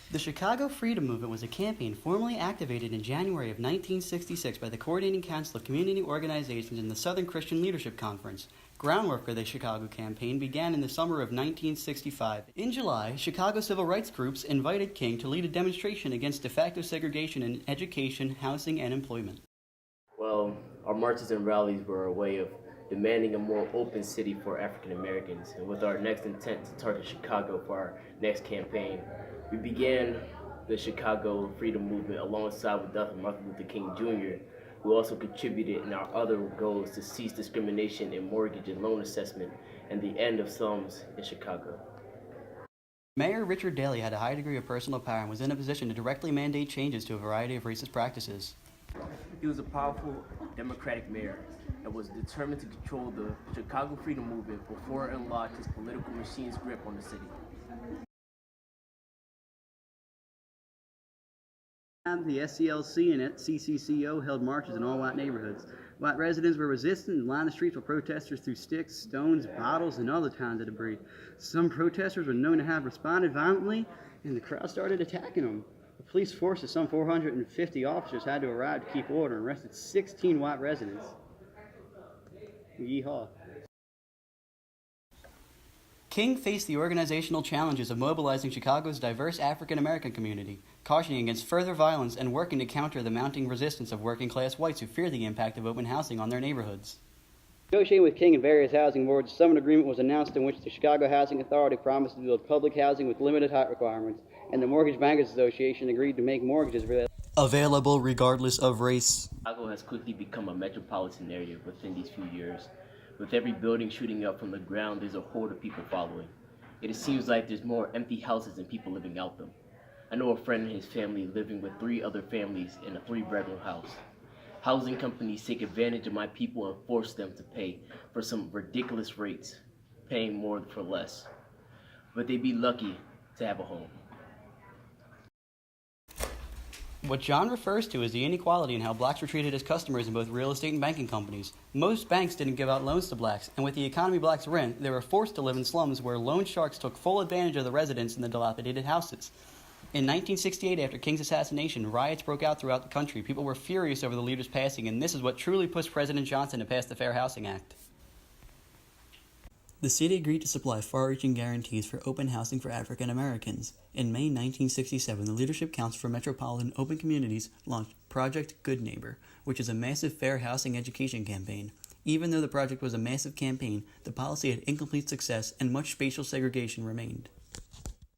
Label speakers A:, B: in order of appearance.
A: The Chicago Freedom Movement was a campaign formally activated in January of 1966 by the Coordinating Council of Community Organizations in the Southern Christian Leadership Conference. Groundwork for the Chicago campaign began in the summer of 1965. In July, Chicago civil rights groups invited King to lead a demonstration against de facto segregation in education, housing, and employment.
B: Well, our marches and rallies were a way of demanding a more open city for African Americans, and with our next intent to target Chicago for our next campaign, we began the Chicago Freedom Movement alongside with Dr. Martin Luther King Jr., who also contributed in our other goals to cease discrimination in mortgage and loan assessment and the end of slums in Chicago.
A: Mayor Richard Daley had a high degree of personal power and was in a position to directly mandate changes to a variety of racist practices.
B: He was a powerful Democratic mayor and was determined to control the Chicago Freedom Movement before it unlocked his political machine's grip on the city.
A: The SCLC and CCCO held marches in all white neighborhoods. White residents were resistant and lined the streets with protesters threw sticks, stones, bottles, and other kinds of debris. Some protesters were known to have responded violently, and the crowd started attacking them. The police force of some 450 officers had to arrive to keep order and arrested 16 white residents. Yeehaw. King faced the organizational challenges of mobilizing Chicago's diverse African American community, cautioning against further violence and working to counter the mounting resistance of working-class whites who fear the impact of open housing on their neighborhoods. Negotiating with King and various housing boards, a settlement agreement was announced in which the Chicago Housing Authority promised to build public housing with limited height requirements, and the Mortgage Bankers Association agreed to make mortgages available regardless of race.
B: Chicago has quickly become a metropolitan area within these few years. With every building shooting up from the ground, there's a horde of people following. It seems like there's more empty houses than people living out them. I know a friend and his family living with 3 other families in a 3-bedroom house. Housing companies take advantage of my people and force them to pay for some ridiculous rates, paying more for less. But they'd be lucky to have a home.
A: What John refers to is the inequality in how blacks were treated as customers in both real estate and banking companies. Most banks didn't give out loans to blacks, and with the economy blacks were in, they were forced to live in slums where loan sharks took full advantage of the residents in the dilapidated houses. In 1968, after King's assassination, riots broke out throughout the country. People were furious over the leader's passing, and this is what truly pushed President Johnson to pass the Fair Housing Act. The city agreed to supply far-reaching guarantees for open housing for African Americans. In May 1967, the Leadership Council for Metropolitan Open Communities launched Project Good Neighbor, which is a massive fair housing education campaign. Even though the project was a massive campaign, the policy had incomplete success and much spatial segregation remained.